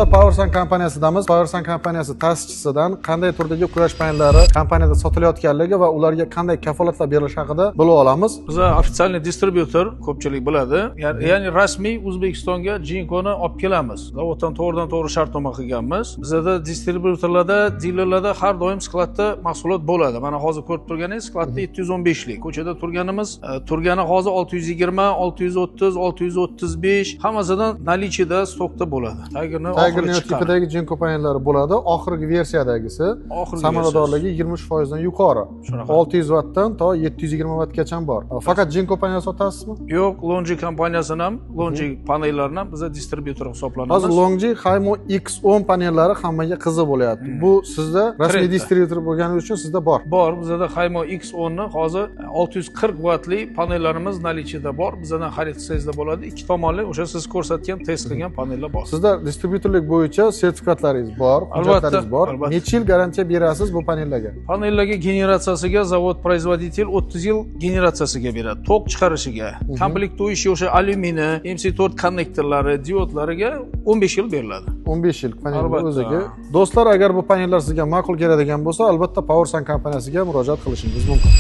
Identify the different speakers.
Speaker 1: Do'stlar, PowerSun kompaniyasidamiz. PowerSun kompaniyasi ta'sischisidan qanday turdagi quyosh panellari kompaniyada sotilayotganligi va ularga qanday kafolatlar berilishi haqida bilib olamiz.
Speaker 2: Biz ofitsialniy distribyutor, ko'pchilik biladi. Ya'ni rasmiy O'zbekistonga Jinkoni olib kelamiz. Zavoddan to'g'ridan-to'g'ri shartnoma qilganmiz. Bizda distribyutorlarda, dilerlarda har doim skladda mahsulot bo'ladi. Mana hozir ko'rib turganingiz skladda 715 lik. Ko'chada turgani hozir 620, 630, 635 hammasidan nalichida stokda bo'ladi.
Speaker 1: Tigerning tipidagi Jinko panellari bo'ladi. Oxirgi versiyadagisi samaradorligi 20% dan yuqori. 600 wattdan to 720 wattgacha bor. Faqat Jinko panel sotasizmi?
Speaker 2: Yo'q, Longi kompaniyasining ham, Longi panellarini ham biz distribyutor hisoblanamiz.
Speaker 1: Hozir Longi Haymo X10 panellari hammaga qiziq bo'lyapti. Bu sizda rasmiy distribyutor bo'lgani uchun sizda bor.
Speaker 2: Bor, bizda Haymo X10 ni hozir 640 wattli panellarimiz nalichida bor. Bizdan xarid qilsangizda bo'ladi. Ikki tomonli o'sha siz ko'rsatgan, test qilgan panellar bor.
Speaker 1: Sizda distribyutorlik bo'yicha sertifikatlaringiz bor, hujjatlaringiz bor. Necha yil garantiya berasiz bu panellarga?
Speaker 2: Panellarga generatsiyasiga zavod производитель 30 yil generatsiyasiga beradi. Tok chiqarishiga, komplektuющий o'sha alyuminiy, MC4 konnektorlari, diodlariga 15 yil beriladi.
Speaker 1: 15 yil panel o'ziga. Do'stlar, agar bu panellar sizga ma'qul keladigan bo'lsa, albatta PowerSun kompaniyasiga murojaat qilishingiz mumkin.